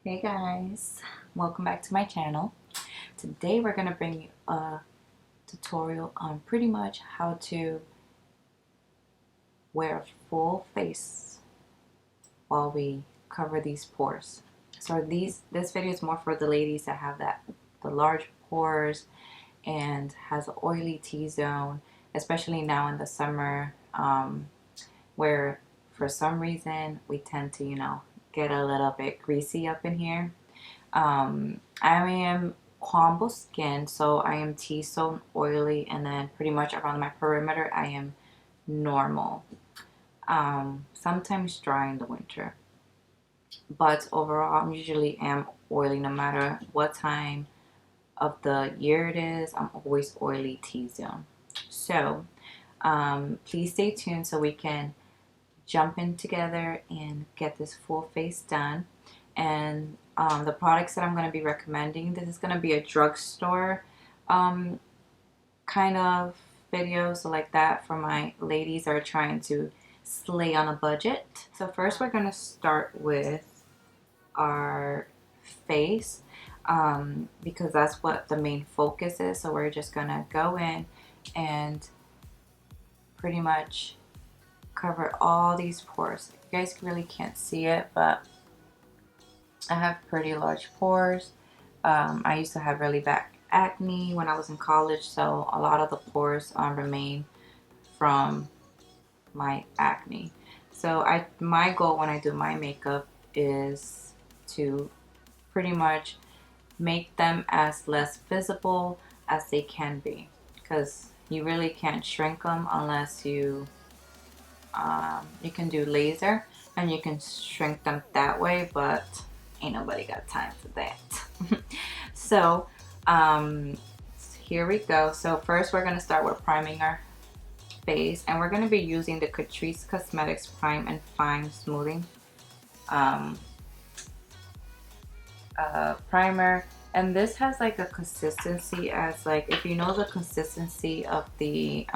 Hey guys, welcome back to my channel. Today we're going to bring you a tutorial on pretty much how to wear a full face while we cover these pores. So this video is more for the ladies that have the large pores and has an oily T-zone, especially now in the summer, where for some reason we tend to get a little bit greasy up in here. I am combo skin, so I am T-zone oily, and then pretty much around my perimeter I am normal. Sometimes dry in the winter, but overall I'm usually am oily no matter what time of the year it is. I'm always oily T-zone. So please stay tuned so we can jump in together and get this full face done. And the products that I'm going to be recommending, this is going to be a drugstore kind of video, so like that for my ladies that are trying to slay on a budget. So first we're going to start with our face, because that's what the main focus is. So we're just going to go in and pretty much cover all these pores. You guys really can't see it, but I have pretty large pores. I used to have really bad acne when I was in college, so a lot of the pores remain from my acne. So my goal when I do my makeup is to pretty much make them as less visible as they can be, because you really can't shrink them unless you can do laser and you can shrink them that way, but ain't nobody got time for that. So here we go. So first we're going to start with priming our face, and we're going to be using the Catrice Cosmetics Prime and Fine Smoothing primer. And this has like a consistency as, like, if you know the consistency of the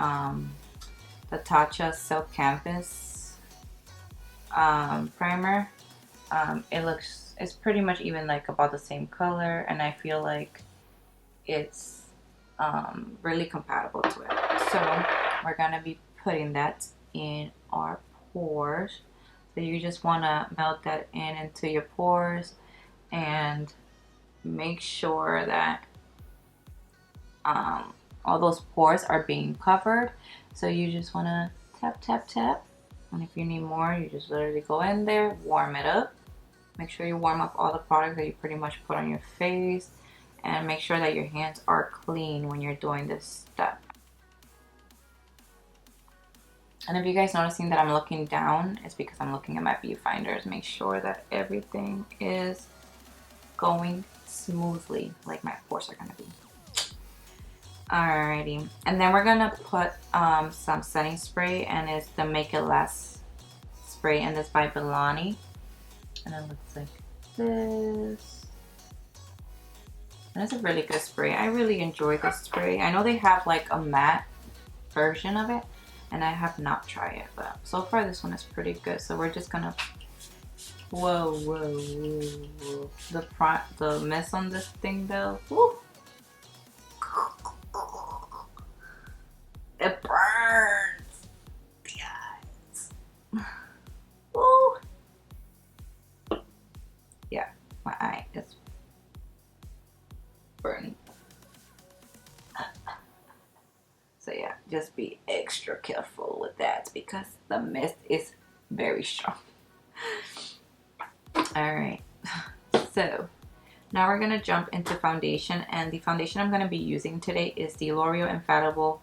Tatcha Silk Canvas primer, it's pretty much even like about the same color, and I feel like it's really compatible to it. So we're gonna be putting that in our pores. So you just want to melt that into your pores and make sure that all those pores are being covered. So you just want to tap tap tap, and if you need more, you just literally go in there, warm it up. Make sure you warm up all the products that you pretty much put on your face, and make sure that your hands are clean when you're doing this step. And if you guys noticing that I'm looking down, it's because I'm looking at my viewfinders. Make sure that everything is going smoothly like my pores are gonna be. Alrighty, and then we're gonna put some setting spray, and it's the Make It Last spray, and it's by Milani, and it looks like this. And it's a really good spray. I really enjoy this spray. I know they have like a matte version of it, and I have not tried it, but so far this one is pretty good. So we're just gonna, whoa, whoa, whoa, whoa. The mist on this thing though, woo. It burns the eyes. Woo. Yeah, my eye is burning. So yeah, just be extra careful with that because the mist is very strong. Alright, so now we're going to jump into foundation, and the foundation I'm going to be using today is the L'Oreal Infalible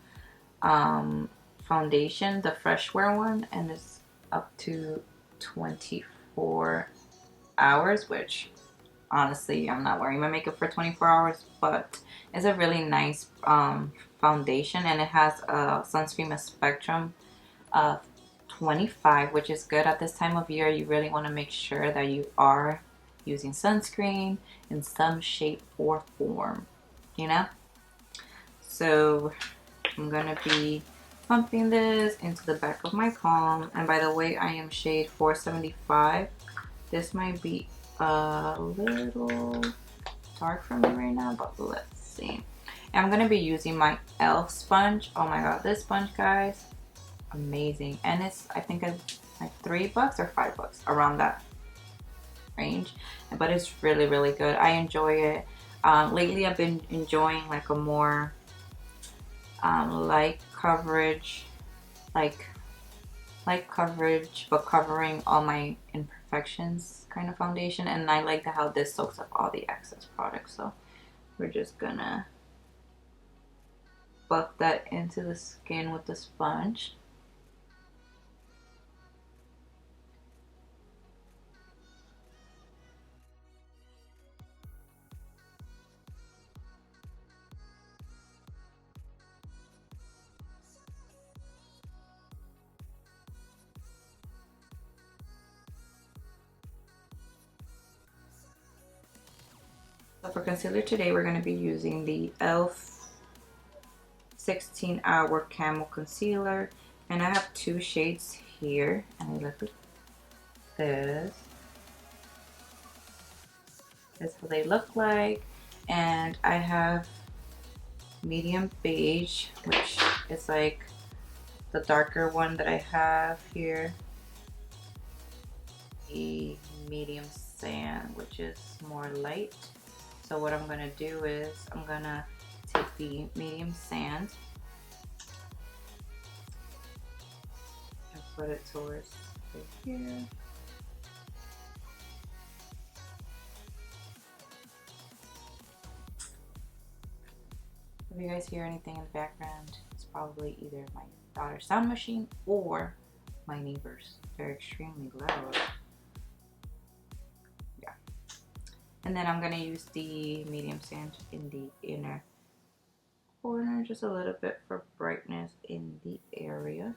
foundation, the fresh wear one, and it's up to 24 hours, which honestly I'm not wearing my makeup for 24 hours, but it's a really nice foundation, and it has a sunscreen spectrum of 25, which is good at this time of year. You really want to make sure that you are using sunscreen in some shape or form, you know. So I'm gonna be pumping this into the back of my palm, and by the way, I am shade 475. This might be a little dark for me right now, but let's see. And I'm gonna be using my elf sponge. Oh my god, this sponge, guys, amazing. And it's, I think it's like $3 or $5, around that range, but it's really, really good. I enjoy it. Lately I've been enjoying like a more light coverage, like light coverage but covering all my imperfections kind of foundation, and I like how this soaks up all the excess product. So we're just gonna buff that into the skin with the sponge. So for concealer today, we're going to be using the e.l.f. 16-hour Camo Concealer. And I have two shades here. And I look at this. This is what they look like. And I have medium beige, which is like the darker one that I have here. The medium sand, which is more light. So what I'm gonna do is I'm gonna take the medium sand and put it towards right here. If you guys hear anything in the background, it's probably either my daughter's sound machine or my neighbors. They're extremely loud. Yeah. And then I'm gonna use the medium sand in the inner corner, just a little bit for brightness in the area.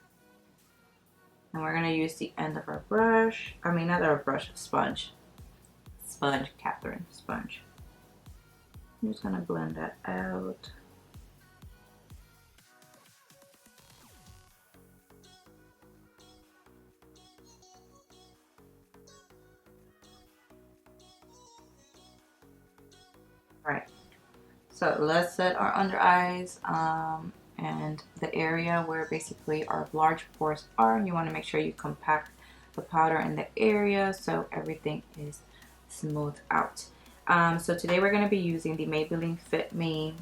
And we're gonna use the end of our brush. I mean, not our brush, sponge. Sponge, Katherine, sponge. I'm just gonna blend that out. Right. So let's set our under eyes and the area where basically our large pores are. You want to make sure you compact the powder in the area so everything is smooth out. So today we're going to be using the Maybelline Fit Me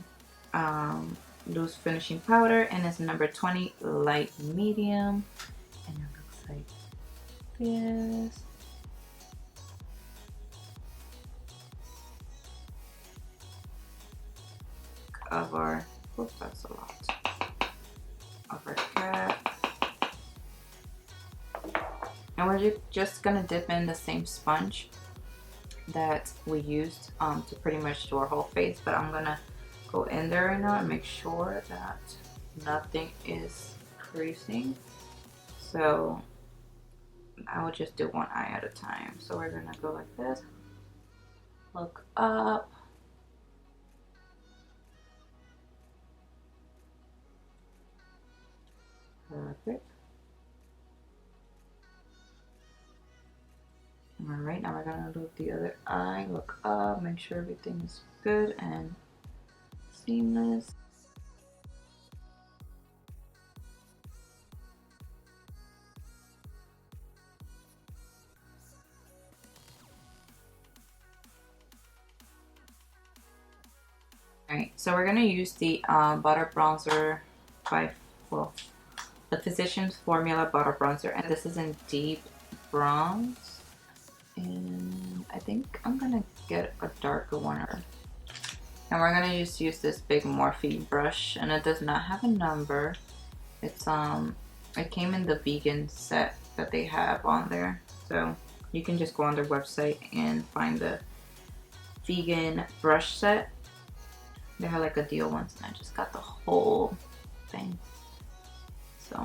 loose finishing powder, and it's number 20 light medium, and it looks like this. Of our, oops, that's a lot, of our cap. And we're just gonna dip in the same sponge that we used to pretty much do our whole face, but I'm gonna go in there right now and make sure that nothing is creasing. So I will just do one eye at a time. So we're gonna go like this, look up, perfect. Alright, now we're gonna do the other eye, look up, make sure everything is good and seamless. Alright, so we're gonna use the butter bronzer by, well, the Physicians Formula butter bronzer, and this is in deep bronze. And I think I'm gonna get a darker one. And we're gonna just use this big Morphe brush, and it does not have a number. It's it came in the vegan set that they have on there, so you can just go on their website and find the vegan brush set. They had like a deal once, and I just got the whole thing. So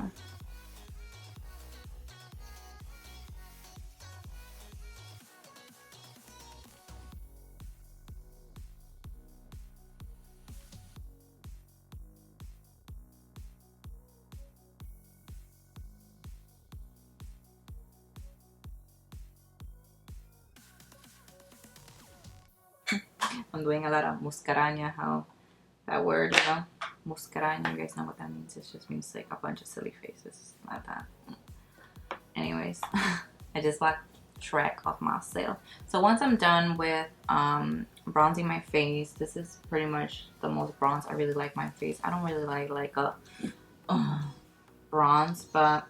I'm doing a lot of muscaraña, how that word, you know, muscaraña, you guys know what that means. It just means like a bunch of silly faces, not that. Anyways, I just lost track of myself. So once I'm done with bronzing my face, this is pretty much the most bronze I really like my face. I don't really like a bronze, but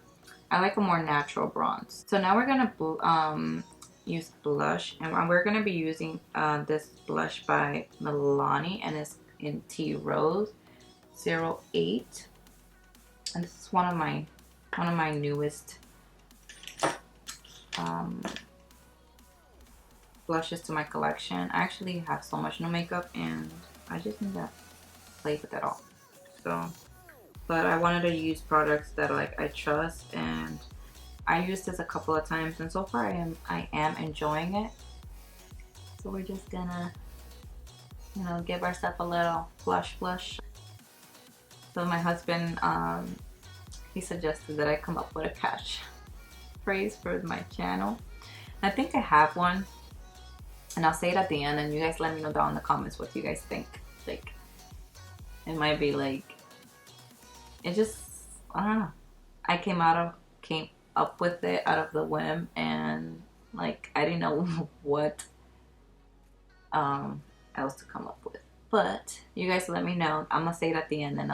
I like a more natural bronze. So now we're gonna use blush, and we're gonna be using this blush by Milani, and it's in Tea Rose 08, and this is one of my newest blushes to my collection. I actually have so much new makeup and I just need to play with it all. So, but I wanted to use products that like I trust, and I used this a couple of times, and so far I am enjoying it. So we're just gonna, you know, give ourselves a little blush. So my husband, he suggested that I come up with a catchphrase for my channel. I think I have one, and I'll say it at the end, and you guys let me know down in the comments what you guys think. Like, it might be like, it just, I don't know. I came up with it out of the whim, and like I didn't know what else to come up with. But you guys let me know. I'm gonna say it at the end, and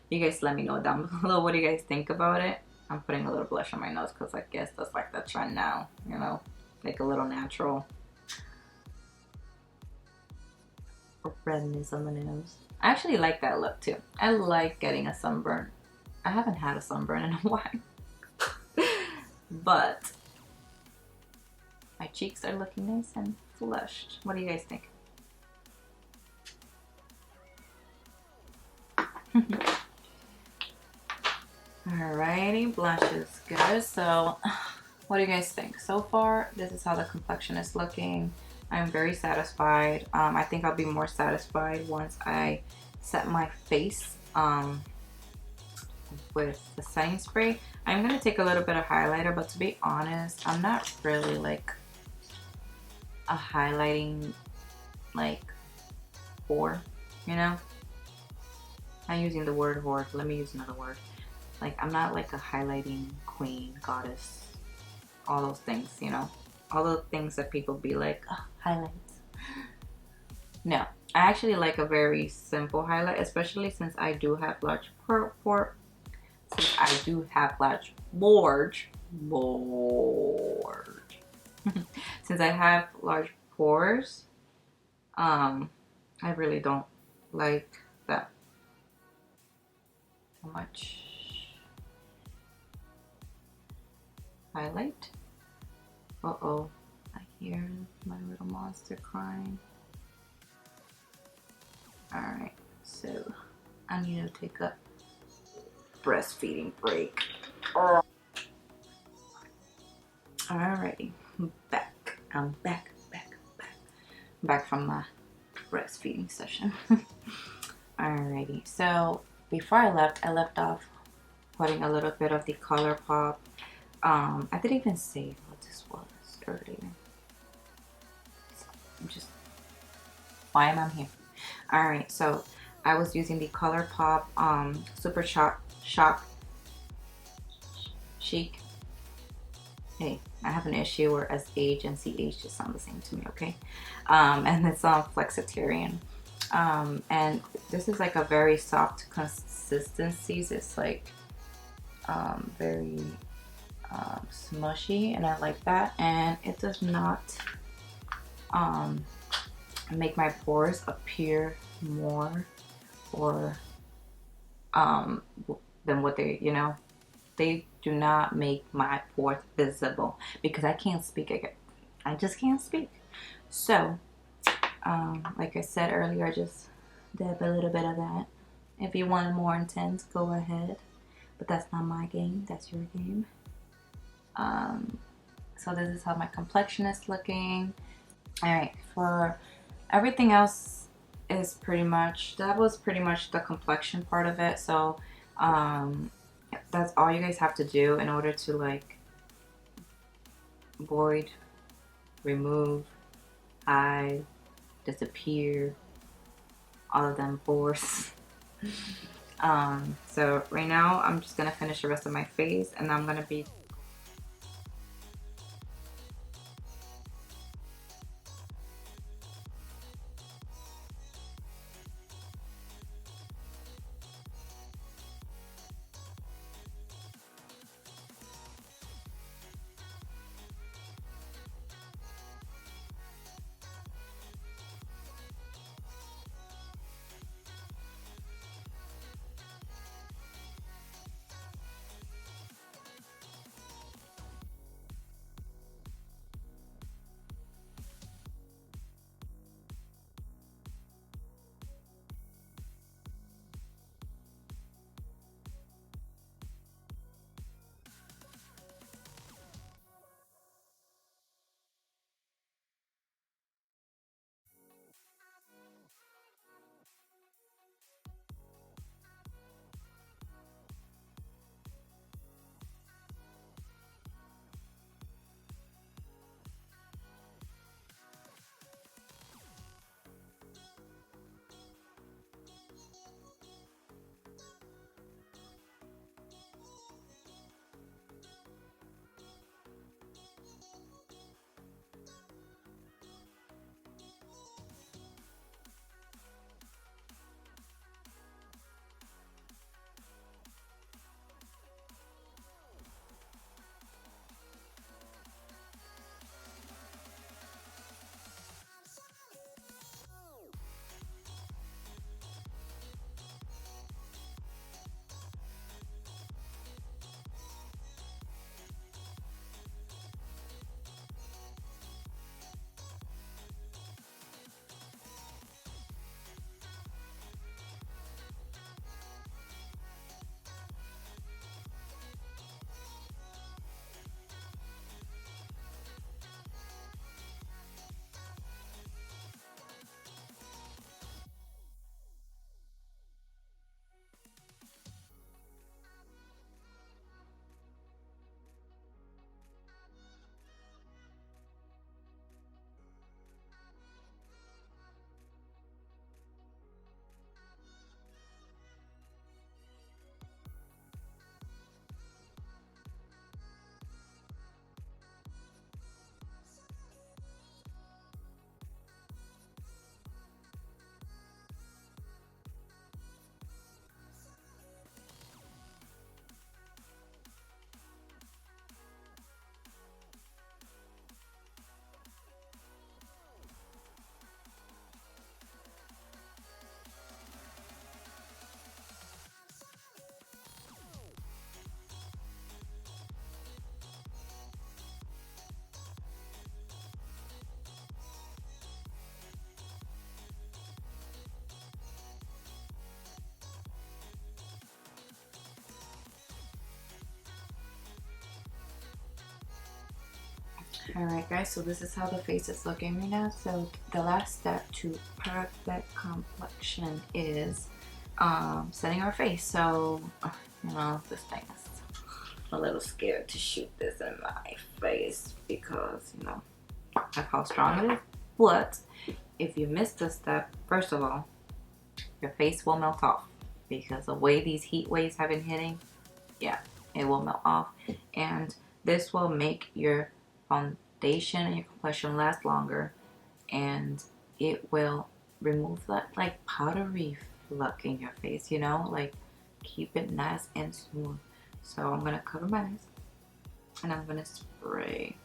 you guys let me know down below what do you guys think about it. I'm putting a little blush on my nose because I guess that's like the trend now, you know, like a little natural redness on the nose. I actually like that look too. I like getting a sunburn. I haven't had a sunburn in a while, but my cheeks are looking nice and flushed. What do you guys think? Alrighty, blush is good. So what do you guys think? So far, this is how the complexion is looking. I'm very satisfied. I think I'll be more satisfied once I set my face with the setting spray. I'm gonna take a little bit of highlighter, but to be honest, I'm not really like a highlighting like whore, you know? I'm using the word whore, let me use another word. Like, I'm not like a highlighting queen, goddess, all those things, you know? All the things that people be like, oh, highlights. No, I actually like a very simple highlight, especially since I do have large since I do have large since I have large pores, I really don't like that much highlight. Uh-oh, I hear my little monster crying. Alright, so I need to take a breastfeeding break. Alrighty, back. I'm back from my breastfeeding session. Alrighty, so before I left off putting a little bit of the ColourPop. I didn't even say what this was earlier. So I'm just, why am I here? Alright, so I was using the ColourPop Super Shock Chic. Hey, I have an issue where SH and CH just sound the same to me, okay? And it's on Flexitarian. And this is like a very soft consistency. It's like very smushy, and I like that. And it does not make my pores appear more or than what they, you know, they do not make my pores visible, because I can't speak again. I just can't speak. So like I said earlier, I just dab a little bit of that. If you want more intense, go ahead, but that's not my game, that's your game. So this is how my complexion is looking. All right, for everything else is pretty much, that was pretty much the complexion part of it. So that's all you guys have to do in order to like void, remove, hide, disappear, all of them pores. So right now I'm just gonna finish the rest of my face, and I'm gonna be Alright guys, so this is how the face is looking right now. So the last step to perfect complexion is setting our face. So, you know, this thing is a little scared to shoot this in my face because, you know, of how strong it is. But if you miss this step, first of all, your face will melt off because the way these heat waves have been hitting, yeah, it will melt off. And this will make your foundation and your complexion last longer, and it will remove that like powdery look in your face, you know, like keep it nice and smooth. So I'm gonna cover my eyes and I'm gonna spray.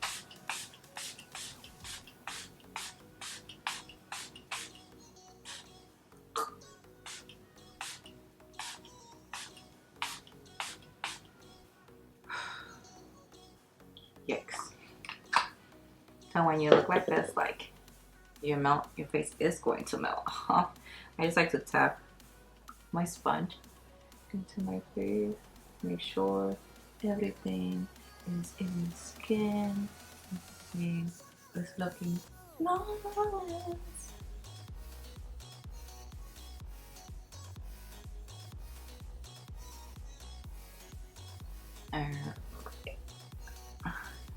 Yikes. So when you look like this, like your face is going to melt off. I just like to tap my sponge into my face, make sure everything is in the skin, everything is looking flawless.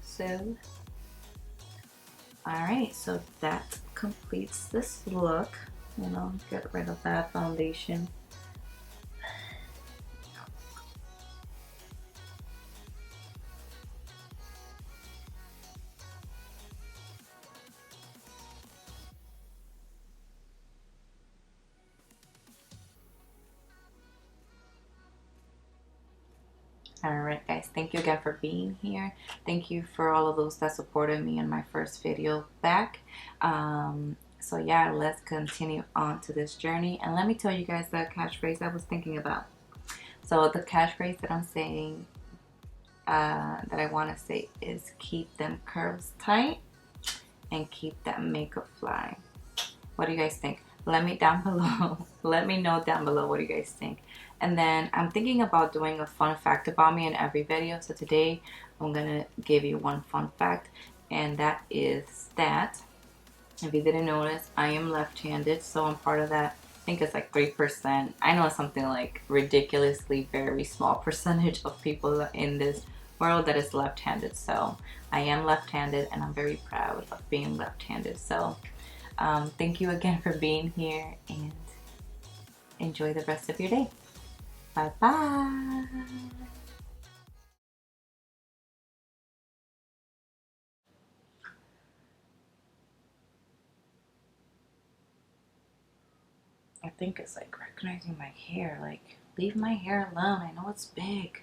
So, alright, so that completes this look. You know, get rid of that foundation. Alright guys, thank you again for being here. Thank you for all of those that supported me in my first video back. So yeah, let's continue on to this journey. And let me tell you guys the catchphrase I was thinking about. So the catchphrase that I'm saying, that I want to say is keep them curls tight and keep that makeup fly. What do you guys think? Let me down below. Let me know down below what do you guys think. And then I'm thinking about doing a fun fact about me in every video. So today I'm gonna give you one fun fact, and that is that, if you didn't notice, I am left-handed, so I'm part of that. I think it's like 3%. I know it's something like ridiculously very small percentage of people in this world that is left-handed. So I am left-handed and I'm very proud of being left-handed. So thank you again for being here, and enjoy the rest of your day. Bye bye. I think it's like recognizing my hair. Like, leave my hair alone. I know it's big.